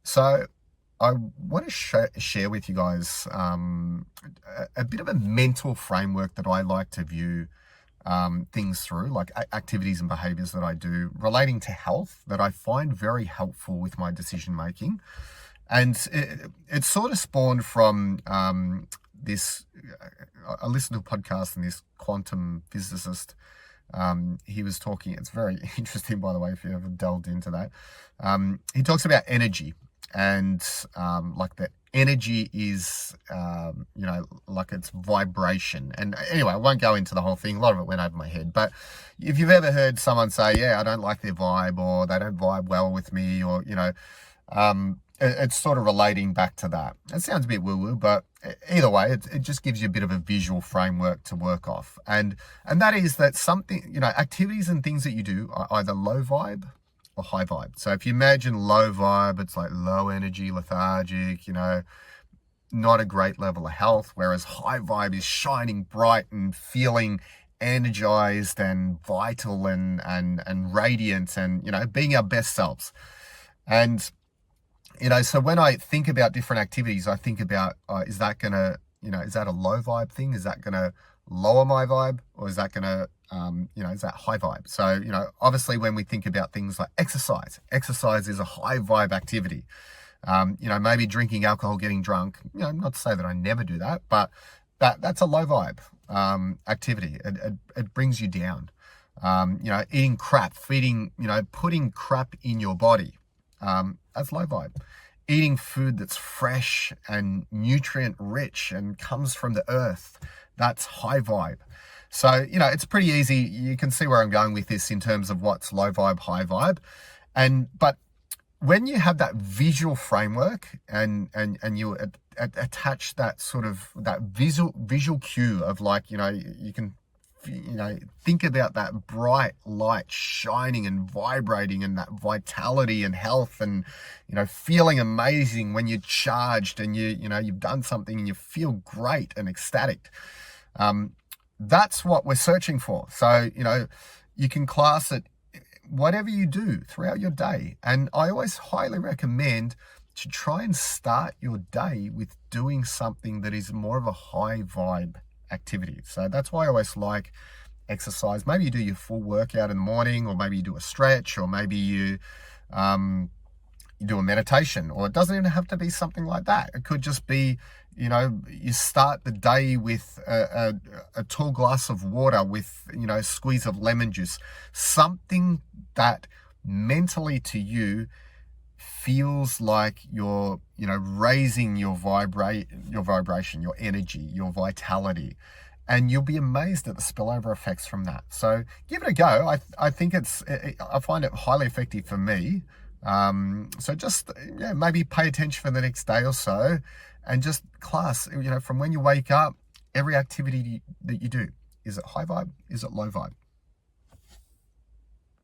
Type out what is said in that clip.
So I want to share with you guys a bit of a mental framework that I like to view things through, like activities and behaviors that I do relating to health that I find very helpful with my decision making. And it sort of spawned from this. I listened to a podcast and this quantum physicist. He was talking. It's very interesting, by the way, if you ever delved into that. He talks about energy and like the energy is like it's vibration. And anyway, I won't go into the whole thing. A lot of it went over my head. But if you've ever heard someone say, yeah, I don't like their vibe, or they don't vibe well with me, or it's sort of relating back to that. It sounds a bit woo-woo, but either way, it just gives you a bit of a visual framework to work off. And that is that something, activities and things that you do are either low vibe or high vibe. So if you imagine low vibe, it's like low energy, lethargic, not a great level of health, whereas high vibe is shining bright and feeling energized and vital and radiant and, being our best selves. And so when I think about different activities, I think about, is that going to, is that a low vibe thing? Is that going to lower my vibe? Or is that going to, is that high vibe? So, obviously when we think about things like exercise is a high vibe activity. Maybe drinking alcohol, getting drunk, not to say that I never do that, but that's a low vibe activity. It brings you down. Eating crap, feeding, putting crap in your body. That's low vibe. Eating food that's fresh and nutrient rich and comes from the earth, that's high vibe. So, it's pretty easy. You can see where I'm going with this in terms of what's low vibe, high vibe. But when you have that visual framework and you attach that sort of that visual cue of like, you can think about that bright light shining and vibrating and that vitality and health and, feeling amazing when you're charged and you've done something and you feel great and ecstatic. That's what we're searching for. So, you can class it whatever you do throughout your day. And I always highly recommend to try and start your day with doing something that is more of a high vibe activity. So that's why I always like exercise. Maybe you do your full workout in the morning, or maybe you do a stretch, or maybe you do a meditation, or it doesn't even have to be something like that. It could just be, you start the day with a tall glass of water with, a squeeze of lemon juice, something that mentally to you feels like you're, raising your vibration, your energy, your vitality, and you'll be amazed at the spillover effects from that. So give it a go. I think I find it highly effective for me. So just, maybe pay attention for the next day or so and just class, from when you wake up, every activity that you do. Is it high vibe? Is it low vibe?